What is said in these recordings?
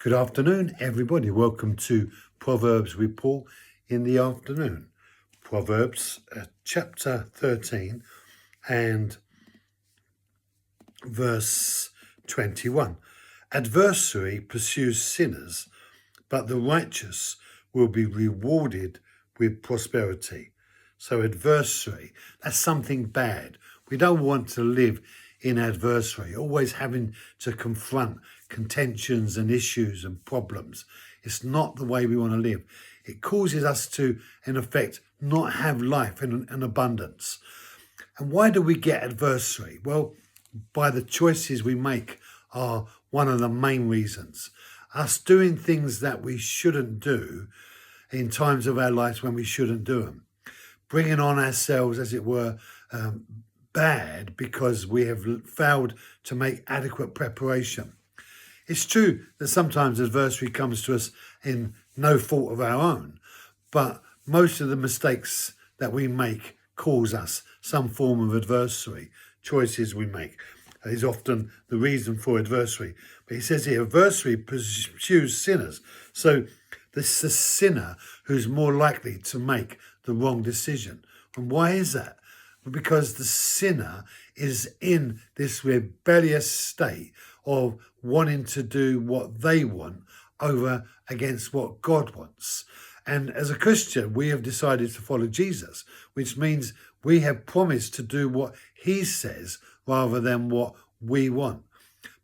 Good afternoon, everybody. Welcome to Proverbs with Paul in the afternoon. Proverbs chapter 13 and verse 21. Adversary pursues sinners, but the righteous will be rewarded with prosperity. So adversary, that's something bad. We don't want to live in adversary, always having to confront contentions and issues and problems. It's not the way we want to live. It causes us to, in effect, not have life in abundance. And why do we get adversary? Well, by the choices we make are one of the main reasons. Us doing things that we shouldn't do in times of our lives when we shouldn't do them. Bringing on ourselves, as it were, bad because we have failed to make adequate preparation. It's true that sometimes adversity comes to us in no fault of our own, but most of the mistakes that we make cause us some form of adversary. Choices we make is often the reason for adversary. But he says here, adversary pursues sinners. So this is the sinner who's more likely to make the wrong decision. And why is that? Because the sinner is in this rebellious state of wanting to do what they want over against what God wants. And as a Christian, we have decided to follow Jesus, which means we have promised to do what he says rather than what we want.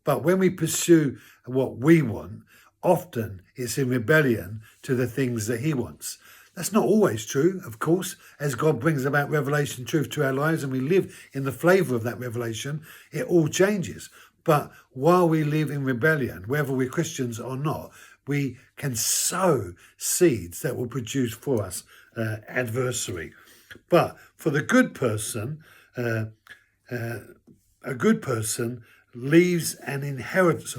But when we pursue what we want, often it's in rebellion to the things that he wants. That's not always true, of course. As God brings about revelation truth to our lives and we live in the flavour of that revelation, it all changes. But while we live in rebellion, whether we're Christians or not, we can sow seeds that will produce for us adversary. But for the good person, a good person leaves an inheritance.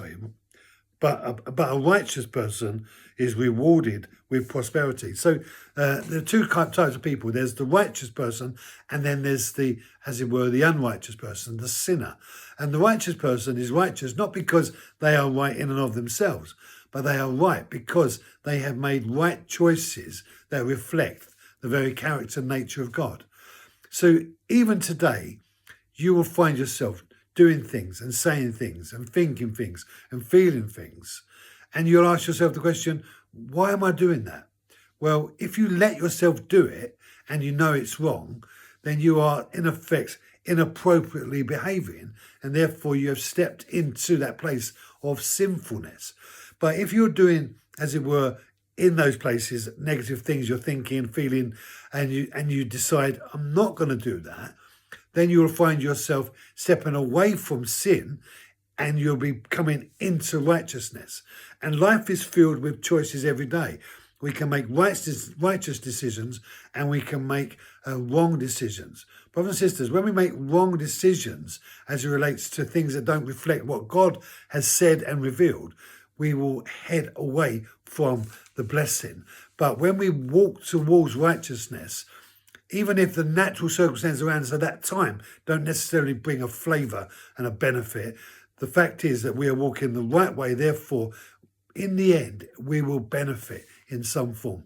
But a righteous person is rewarded with prosperity. So there are two types of people. There's the righteous person, and then there's the, as it were, the unrighteous person, the sinner. And the righteous person is righteous not because they are right in and of themselves, but they are right because they have made right choices that reflect the very character and nature of God. So even today, you will find yourself doing things and saying things and thinking things and feeling things. And you'll ask yourself the question, why am I doing that? Well, if you let yourself do it and you know it's wrong, then you are in effect inappropriately behaving, and therefore you have stepped into that place of sinfulness. But if you're doing, as it were, in those places, negative things you're thinking, feeling, and you decide, I'm not going to do that, then you'll find yourself stepping away from sin and you'll be coming into righteousness. And life is filled with choices every day. We can make righteous decisions and we can make wrong decisions. Brothers and sisters, when we make wrong decisions as it relates to things that don't reflect what God has said and revealed, we will head away from the blessing. But when we walk towards righteousness, even if the natural circumstances around us at that time don't necessarily bring a flavour and a benefit, the fact is that we are walking the right way. Therefore, in the end, we will benefit in some form.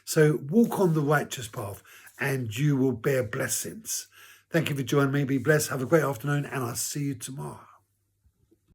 So walk on the righteous path and you will bear blessings. Thank you for joining me. Be blessed. Have a great afternoon and I'll see you tomorrow.